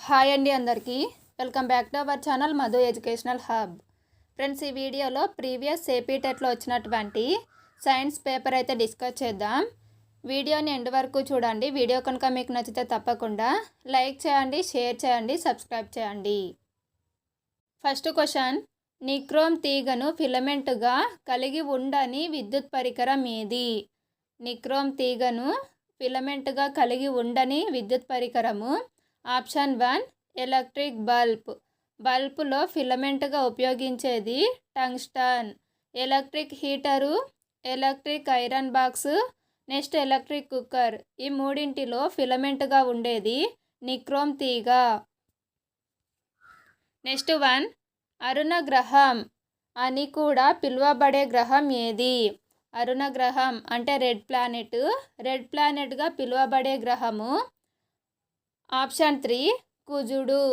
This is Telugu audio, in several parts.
హాయ్ అండి అందరికీ welcome back to our channel Madhu educational hub. Friends, ఈ వీడియోలో ప్రీవియస్ ఏపీ టెట్లో వచ్చినటువంటి సైన్స్ పేపర్ అయితే డిస్కస్ చేద్దాం. వీడియోని ఎండ్ వరకు చూడండి. వీడియో కనుక మీకు నచ్చితే తప్పకుండా లైక్ చేయండి, షేర్ చేయండి, సబ్స్క్రైబ్ చేయండి. ఫస్ట్ క్వశ్చన్, నిక్రోమ్ తీగను ఫిలమెంట్గా కలిగి ఉండని విద్యుత్ పరికరం ఏది? నిక్రోమ్ తీగను ఫిలమెంట్గా కలిగి ఉండని విద్యుత్ పరికరము. Option 1 electric bulb. బల్బులో ఫిలమెంట్గా ఉపయోగించేది tungsten. Electric heater, electric iron box, next electric cooker. ఈ మూడింటిలో ఫిలమెంట్గా ఉండేది నిక్రోమ్ తీగ. నెక్స్ట్ 1 అరుణ గ్రహం అని కూడా పిలువబడే గ్రహం ఏది? అరుణ గ్రహం అంటే రెడ్ ప్లానెట్. రెడ్ ప్లానెట్గా పిలువబడే గ్రహము. ఆప్షన్ 3 కుజుడు.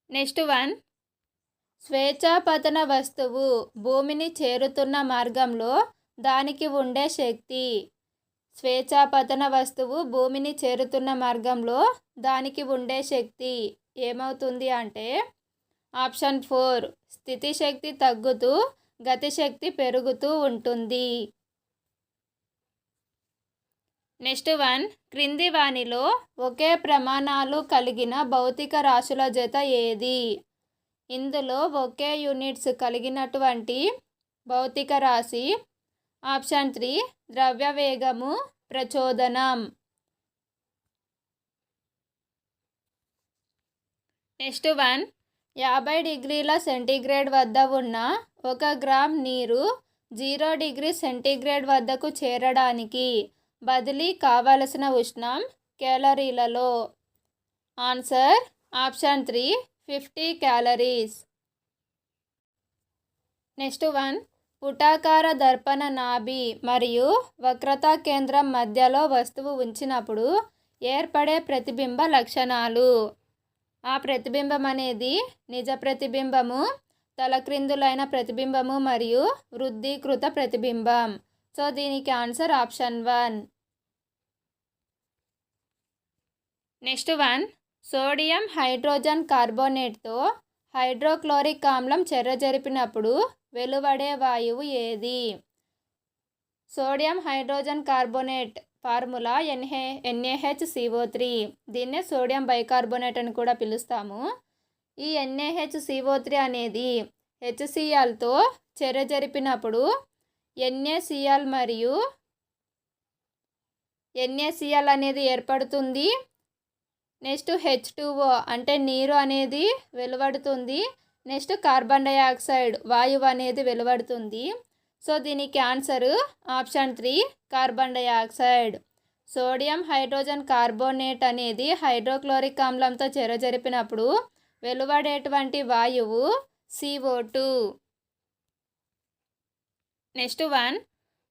నెక్స్ట్ 1 స్వేచ్ఛాపతన వస్తువు భూమిని చేరుతున్న మార్గంలో దానికి ఉండే శక్తి. స్వేచ్ఛాపతన వస్తువు భూమిని చేరుతున్న మార్గంలో దానికి ఉండే శక్తి ఏమవుతుంది అంటే ఆప్షన్ 4 స్థితిశక్తి తగ్గుతూ గతిశక్తి పెరుగుతూ ఉంటుంది. నెక్స్ట్ 1 క్రింది వానిలో ఒకే ప్రమాణాలు కలిగిన భౌతిక రాశుల జత ఏది? ఇందులో ఒకే యూనిట్స్ కలిగినటువంటి భౌతిక రాశి. ఆప్షన్ 3 ద్రవ్యవేగము, ప్రచోదనం. నెక్స్ట్ 1 50 డిగ్రీల సెంటీగ్రేడ్ వద్ద ఉన్న 1 గ్రామ్ నీరు 0 డిగ్రీ సెంటీగ్రేడ్ వద్దకు చేరడానికి బదిలీ కావలసిన ఉష్ణం క్యాలరీలలో. Answer option 3 50 calories. నెక్స్ట్ 1 పుటాకార దర్పణ నాభి మరియు వక్రతా కేంద్రం మధ్యలో వస్తువు ఉంచినప్పుడు ఏర్పడే ప్రతిబింబ లక్షణాలు. ఆ ప్రతిబింబం అనేది నిజ ప్రతిబింబము, తలక్రిందులైన ప్రతిబింబము మరియు వృద్ధీకృత ప్రతిబింబం. సో దీనికి answer option 1. Next 1 sodium hydrogen కార్బోనేట్తో హైడ్రోక్లోరిక్ ఆమ్లం చర్య జరిపినప్పుడు వెలువడే వాయువు ఏది? Sodium hydrogen carbonate formula NaHCO3. దీన్నే సోడియం బైకార్బోనేట్ అని కూడా పిలుస్తాము. ఈ NaHCO3 అనేది HClతో చర్య జరిపినప్పుడు NaCl మరియు NaCl అనేది ఏర్పడుతుంది. నెక్స్ట్ H2O అంటే నీరు అనేది వెలువడుతుంది. నెక్స్ట్ కార్బన్ డైఆక్సైడ్ వాయువు అనేది వెలువడుతుంది. సో దీనికి answer option 3 carbon dioxide. Sodium hydrogen carbonate అనేది హైడ్రోక్లోరిక్ ఆమ్లంతో చర్య జరిపినప్పుడు వెలువడేటువంటి వాయువు CO2. నెక్స్ట్ 1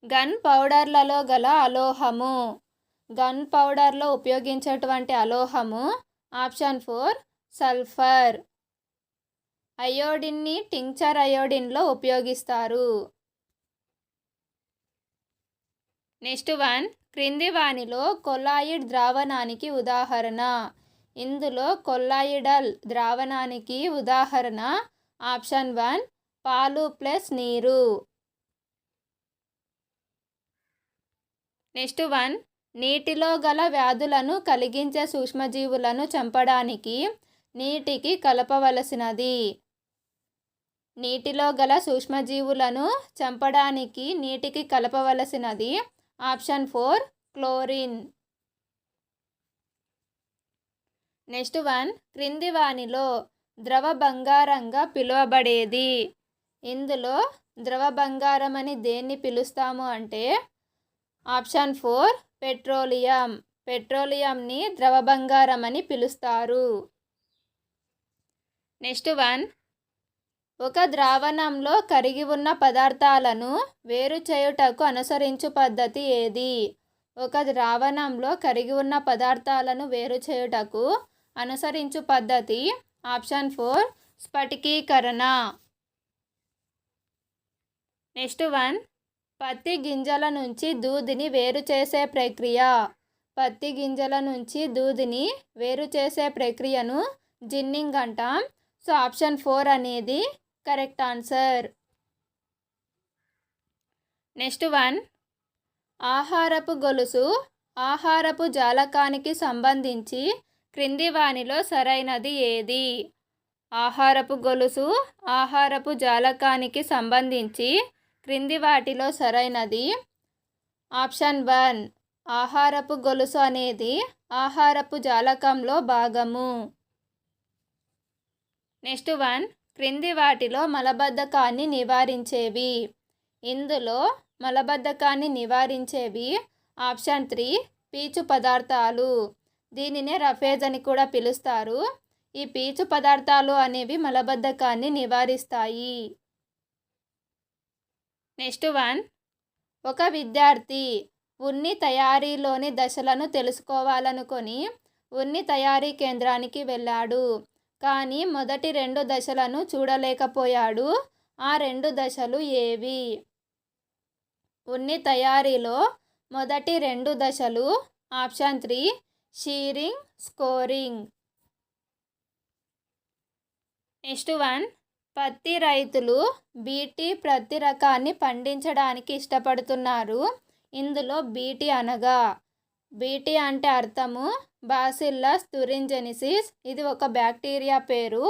గన్ పౌడర్లలో గల అలోహము. గన్ పౌడర్లో ఉపయోగించేటువంటి అలోహము. Option 4 sulphur. అయోడిన్ని టింక్చర్ అయోడిన్లో ఉపయోగిస్తారు. నెక్స్ట్ 1 క్రింది వానిలో కొల్లాయిడ్ ద్రావణానికి ఉదాహరణ. ఇందులో కొల్లాయిడల్ ద్రావణానికి ఉదాహరణ ఆప్షన్ 1 పాలు ప్లస్ నీరు. నెక్స్ట్ 1 నీటిలో గల వ్యాధులను కలిగించే సూక్ష్మజీవులను చంపడానికి నీటికి కలపవలసినది. నీటిలో గల సూక్ష్మజీవులను చంపడానికి నీటికి కలపవలసినది ఆప్షన్ 4 క్లోరిన్. నెక్స్ట్ 1 క్రింది వానిలో ద్రవ బంగారంగా పిలువబడేది. ఇందులో ద్రవ బంగారం అని దేన్ని పిలుస్తాము అంటే ఆప్షన్ 4 పెట్రోలియం. పెట్రోలియంని ద్రవ బంగారం అని పిలుస్తారు. నెక్స్ట్ 1 ఒక ద్రావణంలో కరిగి ఉన్న పదార్థాలను వేరు చేయుటకు అనుసరించు పద్ధతి ఏది? ఒక ద్రావణంలో కరిగి ఉన్న పదార్థాలను వేరు చేయుటకు అనుసరించు పద్ధతి ఆప్షన్ 4 స్ఫటికీకరణ. నెక్స్ట్ 1 పత్తి గింజల నుంచి దూదిని వేరు చేసే ప్రక్రియ పత్తి గింజల నుంచి దూదిని వేరు చేసే ప్రక్రియను జిన్నింగ్ అంటాం. సో ఆప్షన్ 4 అనేది కరెక్ట్ ఆన్సర్. నెక్స్ట్ వన్, ఆహారపు గొలుసు ఆహారపు జాలకానికి సంబంధించి క్రింది వానిలో సరైనది ఏది? ఆహారపు గొలుసు ఆహారపు జాలకానికి సంబంధించి క్రింది వాటిలో సరైనది ఆప్షన్ 1, ఆహారపు గొలుసు అనేది ఆహారపు జాలకంలో భాగము. నెక్స్ట్ వన్, క్రింది వాటిలో మలబద్ధకాన్ని నివారించేవి. ఇందులో మలబద్ధకాన్ని నివారించేవి ఆప్షన్ 3, పీచు పదార్థాలు. దీనినే రఫేజ్ అని కూడా పిలుస్తారు. ఈ పీచు పదార్థాలు అనేవి మలబద్ధకాన్ని నివారిస్తాయి. నెక్స్ట్ వన్, ఒక విద్యార్థి ఉన్ని తయారీలోని దశలను తెలుసుకోవాలనుకొని ఉన్ని తయారీ కేంద్రానికి వెళ్ళాడు. కానీ మొదటి 2 దశలను చూడలేకపోయాడు. ఆ 2 దశలు ఏవి? ఉన్ని తయారీలో మొదటి 2 దశలు option 3, shearing, scoring. Next one, పత్తి రైతులు బీటీ ప్రతి రకాన్ని పండించడానికి ఇష్టపడుతున్నారు. ఇందులో బీటీ అనగా, బీటీ అంటే అర్థము బాసిల్లస్ తురింజెనిసిస్. ఇది ఒక బ్యాక్టీరియా పేరు.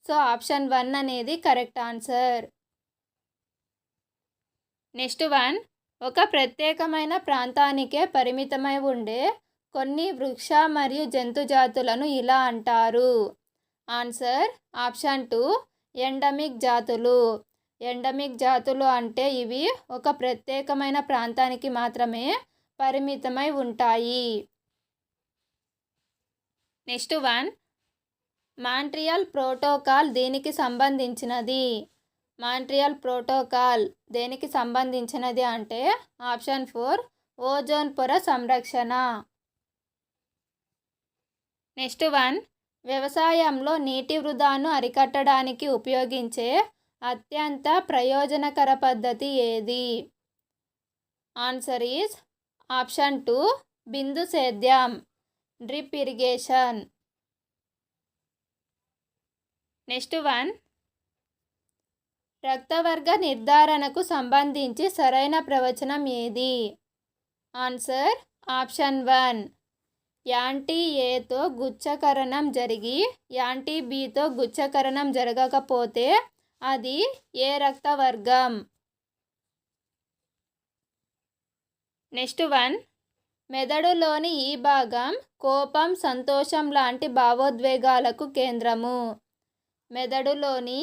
సో ఆప్షన్ 1 అనేది కరెక్ట్ ఆన్సర్. నెక్స్ట్ వన్, ఒక ప్రత్యేకమైన ప్రాంతానికే పరిమితమై ఉండే కొన్ని వృక్ష మరియు జంతు జాతులను ఇలా అంటారు. ఆన్సర్ ఆప్షన్ 2, ఎండమిక్ జాతులు. ఎండమిక్ జాతులు అంటే ఇవి ఒక ప్రత్యేకమైన ప్రాంతానికి మాత్రమే పరిమితమై ఉంటాయి. నెక్స్ట్ వన్, మాంట్రియల్ ప్రోటోకాల్ దేనికి సంబంధించినది? మాంట్రియల్ ప్రోటోకాల్ దేనికి సంబంధించినది అంటే ఆప్షన్ 4, ఓజోన్ పొర సంరక్షణ. నెక్స్ట్ వన్, వ్యవసాయంలో నీటి వృధాను అరికట్టడానికి ఉపయోగించే అత్యంత ప్రయోజనకర పద్ధతి ఏది? ఆన్సర్ ఈజ్ ఆప్షన్ 2, బిందు సేద్యం, డ్రిప్ ఇరిగేషన్. నెక్స్ట్ వన్, రక్తవర్గ నిర్ధారణకు సంబంధించి సరైన ప్రవచనం ఏది? ఆన్సర్ ఆప్షన్ 1, యాంటీ ఏతో గుచ్ఛకరణం జరిగి యాంటీ బితో గుచ్ఛకరణం జరగకపోతే అది ఏ రక్తవర్గం? నెక్స్ట్ వన్, మెదడులోని ఈ భాగం కోపం, సంతోషం లాంటి భావోద్వేగాలకు కేంద్రము. మెదడులోని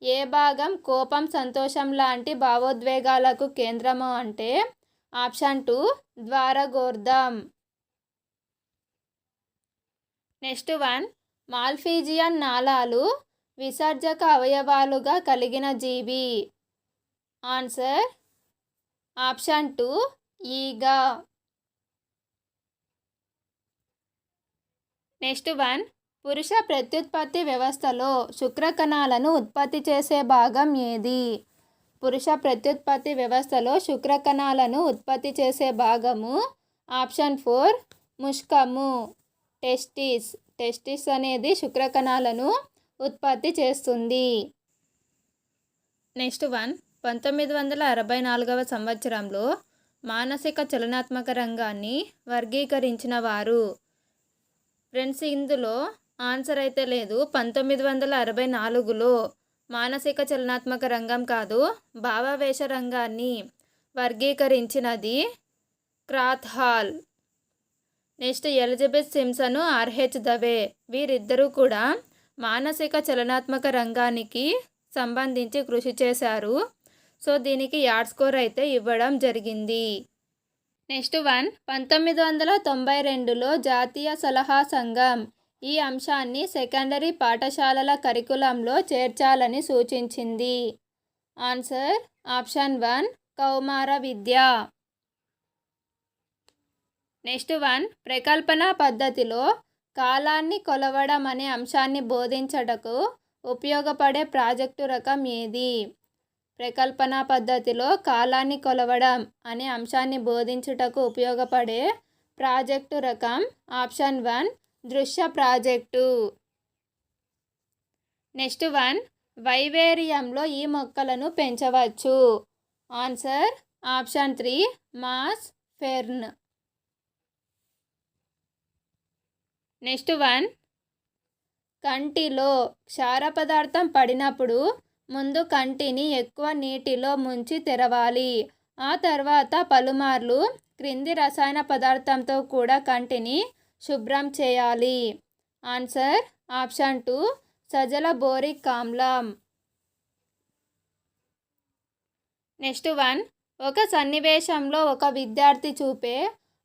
ఏ భాగం కోపం, సంతోషం లాంటి భావోద్వేగాలకు కేంద్రము అంటే ఆప్షన్ 2, ద్వారగోర్ధం. నెక్స్ట్ వన్, మాల్ఫీజియన్ నాళాలు విసర్జక అవయవాలుగా కలిగిన జీవి. ఆన్సర్ ఆప్షన్ 2, ఈగ. నెక్స్ట్ వన్, పురుష ప్రత్యుత్పత్తి వ్యవస్థలో శుక్రకణాలను ఉత్పత్తి చేసే భాగం ఏది? పురుష ప్రత్యుత్పత్తి వ్యవస్థలో శుక్రకణాలను ఉత్పత్తి చేసే భాగము ఆప్షన్ 4, ముష్కము, టెస్టిస్. టెస్టిస్ అనేది శుక్రకణాలను ఉత్పత్తి చేస్తుంది. నెక్స్ట్ వన్, 1964వ సంవత్సరంలో మానసిక చలనాత్మక రంగాన్ని వర్గీకరించిన వారు. ఫ్రెండ్స్, ఇందులో ఆన్సర్ అయితే లేదు. 1964లో మానసిక చలనాత్మక రంగం కాదు, భావావేశ రంగాన్ని వర్గీకరించినది Krathwohl. Next, Elizabeth Simpson, R H Dave. వీరిద్దరూ కూడా మానసిక చలనాత్మక రంగానికి సంబంధించి కృషి చేశారు. సో దీనికి యాడ్ స్కోర్ అయితే ఇవ్వడం జరిగింది. నెక్స్ట్ వన్, 1992లో జాతీయ సలహా సంఘం ఈ అంశాన్ని సెకండరీ పాఠశాలల కరికులంలో చేర్చాలని సూచించింది. ఆన్సర్ ఆప్షన్ 1, కౌమార విద్య. నెక్స్ట్ వన్, ప్రకల్పన పద్ధతిలో కాలాన్ని కొలవడం అనే అంశాన్ని బోధించటకు ఉపయోగపడే ప్రాజెక్టు రకం ఏది? ప్రకల్పన పద్ధతిలో కాలాన్ని కొలవడం అనే అంశాన్ని బోధించుటకు ఉపయోగపడే ప్రాజెక్టు రకం? ఆప్షన్ 1 దృశ్య ప్రాజెక్టు. నెక్స్ట్ 1 వైవేరియంలో ఈ మొక్కలను పెంచవచ్చు. Answer option 3 mass fern. Next 1 కంటిలో క్షార పదార్థం పడినప్పుడు ముందు కంటిని ఎక్కువ నీటిలో ముంచి తెరవాలి. ఆ తర్వాత పలుమార్లు క్రింది రసాయన పదార్థంతో కూడా కంటిని శుభ్రం చేయాలి. ఆన్సర్ ఆప్షన్ 2 సజల బోరిక్ ఆమ్లం. నెక్స్ట్ 1 ఒక సన్నివేశంలో ఒక విద్యార్థి చూపే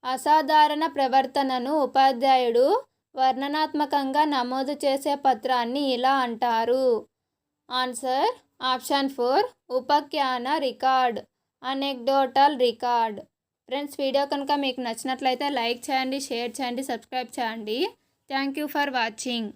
అసాధారణ ప్రవర్తనను ఉపాధ్యాయుడు వర్ణనాత్మకంగా నమోదు చేసే పత్రాన్ని ఇలా అంటారు. ఆన్సర్ ఆప్షన్ 4 ఉపాఖ్యాన record, anecdotal record. Friends, video కనుక మీకు నచ్చినట్లయితే లైక్ చేయండి, షేర్ చేయండి, సబ్స్క్రైబ్ చేయండి. Thank you for watching.